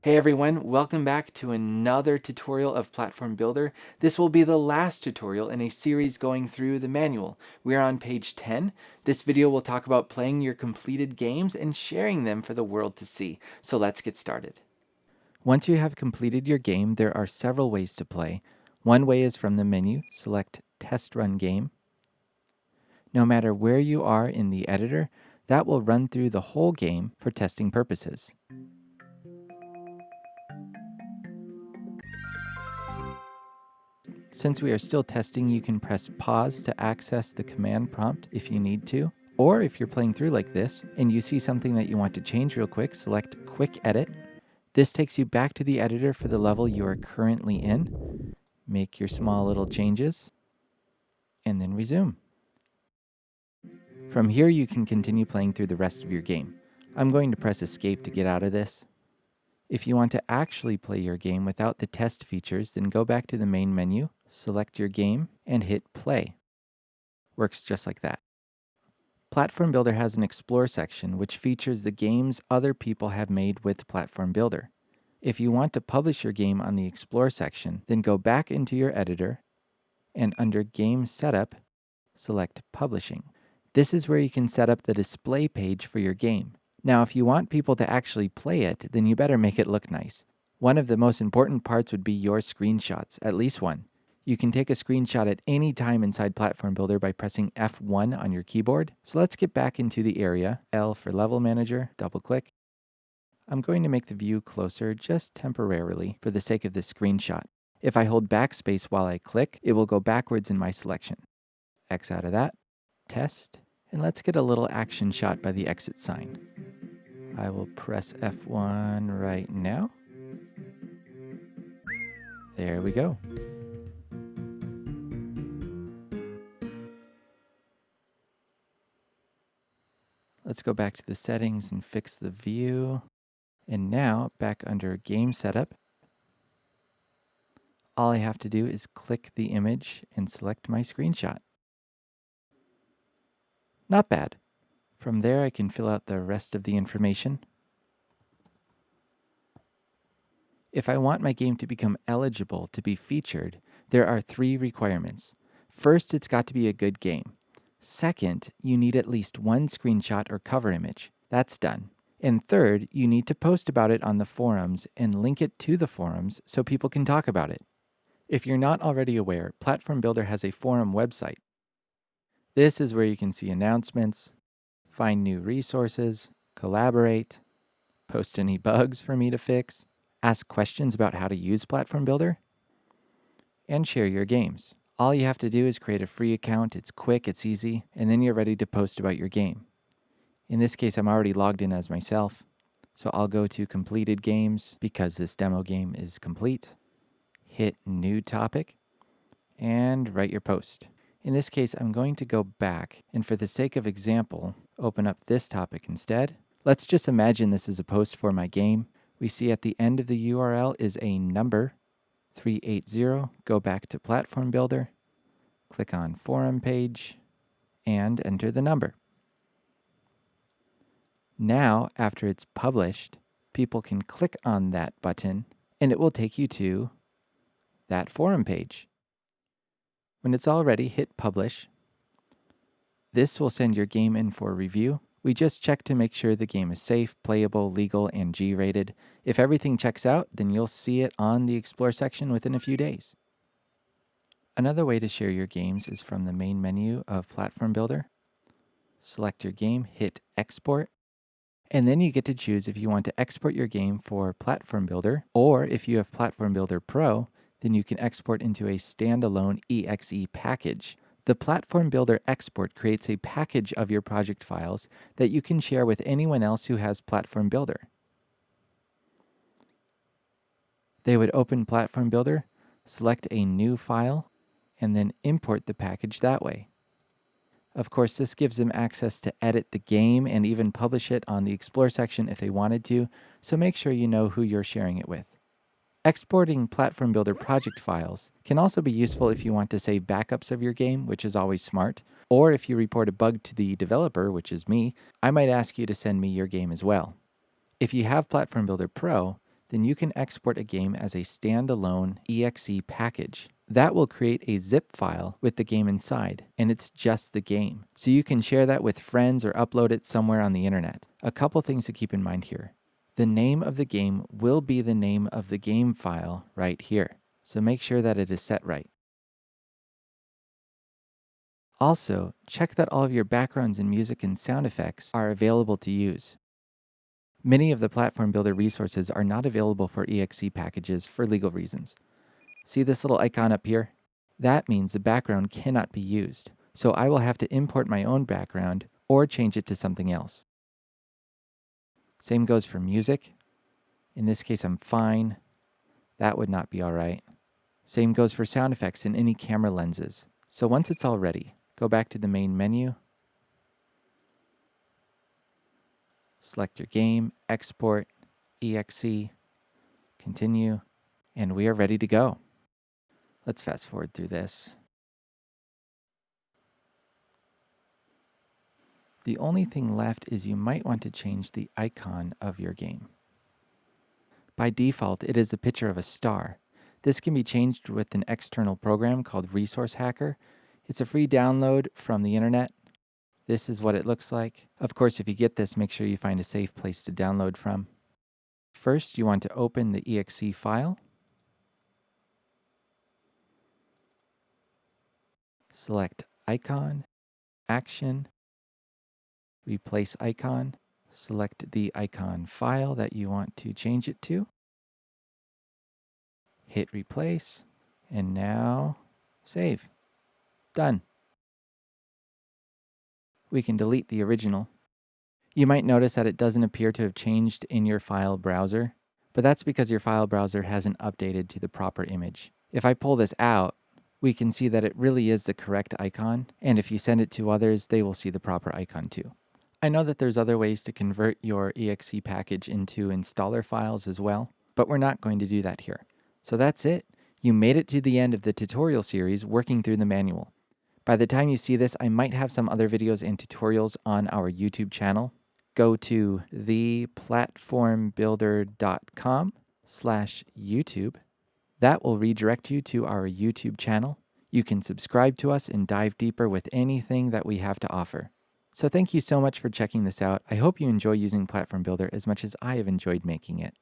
Hey everyone, welcome back to another tutorial of Platform Builder. This will be the last tutorial in a series going through the manual. We are on page 10. This video will talk about playing your completed games and sharing them for the world to see. So let's get started. Once you have completed your game, there are several ways to play. One way is from the menu, select Test Run Game. No matter where you are in the editor, that will run through the whole game for testing purposes. Since we are still testing, you can press pause to access the command prompt if you need to. Or if you're playing through like this and you see something that you want to change real quick, select Quick Edit. This takes you back to the editor for the level you are currently in. Make your small little changes and then resume. From here, you can continue playing through the rest of your game. I'm going to press Escape to get out of this. If you want to actually play your game without the test features, then go back to the main menu, select your game, and hit play. Works just like that. Platform Builder has an Explore section which features the games other people have made with Platform Builder. If you want to publish your game on the Explore section, then go back into your editor and under Game Setup, select Publishing. This is where you can set up the display page for your game. Now, if you want people to actually play it, then you better make it look nice. One of the most important parts would be your screenshots, at least one. You can take a screenshot at any time inside Platform Builder by pressing F1 on your keyboard. So let's get back into the area. L for Level Manager, double click. I'm going to make the view closer just temporarily for the sake of this screenshot. If I hold backspace while I click, it will go backwards in my selection. X out of that, test, and let's get a little action shot by the exit sign. I will press F1 right now. There we go. Let's go back to the settings and fix the view. And now, back under Game Setup, all I have to do is click the image and select my screenshot. Not bad. From there, I can fill out the rest of the information. If I want my game to become eligible to be featured, there are 3 requirements. First, it's got to be a good game. Second, you need at least one screenshot or cover image. That's done. And third, you need to post about it on the forums and link it to the forums so people can talk about it. If you're not already aware, Platform Builder has a forum website. This is where you can see announcements, find new resources, collaborate, post any bugs for me to fix, ask questions about how to use Platform Builder, and share your games. All you have to do is create a free account. It's quick, it's easy, and then you're ready to post about your game. In this case, I'm already logged in as myself, so I'll go to completed games because this demo game is complete. Hit new topic and write your post. In this case, I'm going to go back and for the sake of example, open up this topic instead. Let's just imagine this is a post for my game. We see at the end of the URL is a number, 380. Go back to Platform Builder, click on Forum Page, and enter the number. Now, after it's published, people can click on that button and it will take you to that forum page. When it's all ready, hit Publish. This will send your game in for review. We just check to make sure the game is safe, playable, legal, and G-rated. If everything checks out, then you'll see it on the Explore section within a few days. Another way to share your games is from the main menu of Platform Builder. Select your game, hit Export, and then you get to choose if you want to export your game for Platform Builder, or if you have Platform Builder Pro, then you can export into a standalone exe package. The Platform Builder export creates a package of your project files that you can share with anyone else who has Platform Builder. They would open Platform Builder, select a new file, and then import the package that way. Of course, this gives them access to edit the game and even publish it on the Explore section if they wanted to, so make sure you know who you're sharing it with. Exporting Platform Builder project files can also be useful if you want to save backups of your game, which is always smart, or if you report a bug to the developer, which is me, I might ask you to send me your game as well. If you have Platform Builder Pro, then you can export a game as a standalone exe package. That will create a zip file with the game inside, and it's just the game. So you can share that with friends or upload it somewhere on the internet. A couple things to keep in mind here. The name of the game will be the name of the game file right here. So make sure that it is set right. Also, check that all of your backgrounds and music and sound effects are available to use. Many of the Platform Builder resources are not available for exe packages for legal reasons. See this little icon up here? That means the background cannot be used. So I will have to import my own background or change it to something else. Same goes for music. In this case, I'm fine. That would not be all right. Same goes for sound effects and any camera lenses. So once it's all ready, go back to the main menu, select your game, export, exe, continue, and we are ready to go. Let's fast forward through this. The only thing left is you might want to change the icon of your game. By default, it is a picture of a star. This can be changed with an external program called Resource Hacker. It's a free download from the internet. This is what it looks like. Of course, if you get this, make sure you find a safe place to download from. First, you want to open the exe file. Select Icon, Action, Replace Icon. Select the icon file that you want to change it to. Hit Replace, and now save. Done. We can delete the original. You might notice that it doesn't appear to have changed in your file browser, but that's because your file browser hasn't updated to the proper image. If I pull this out, we can see that it really is the correct icon, and if you send it to others, they will see the proper icon too. I know that there's other ways to convert your exe package into installer files as well, but we're not going to do that here. So that's it. You made it to the end of the tutorial series working through the manual. By the time you see this, I might have some other videos and tutorials on our YouTube channel. Go to theplatformbuilder.com/YouTube. That will redirect you to our YouTube channel. You can subscribe to us and dive deeper with anything that we have to offer. So thank you so much for checking this out. I hope you enjoy using Platform Builder as much as I have enjoyed making it.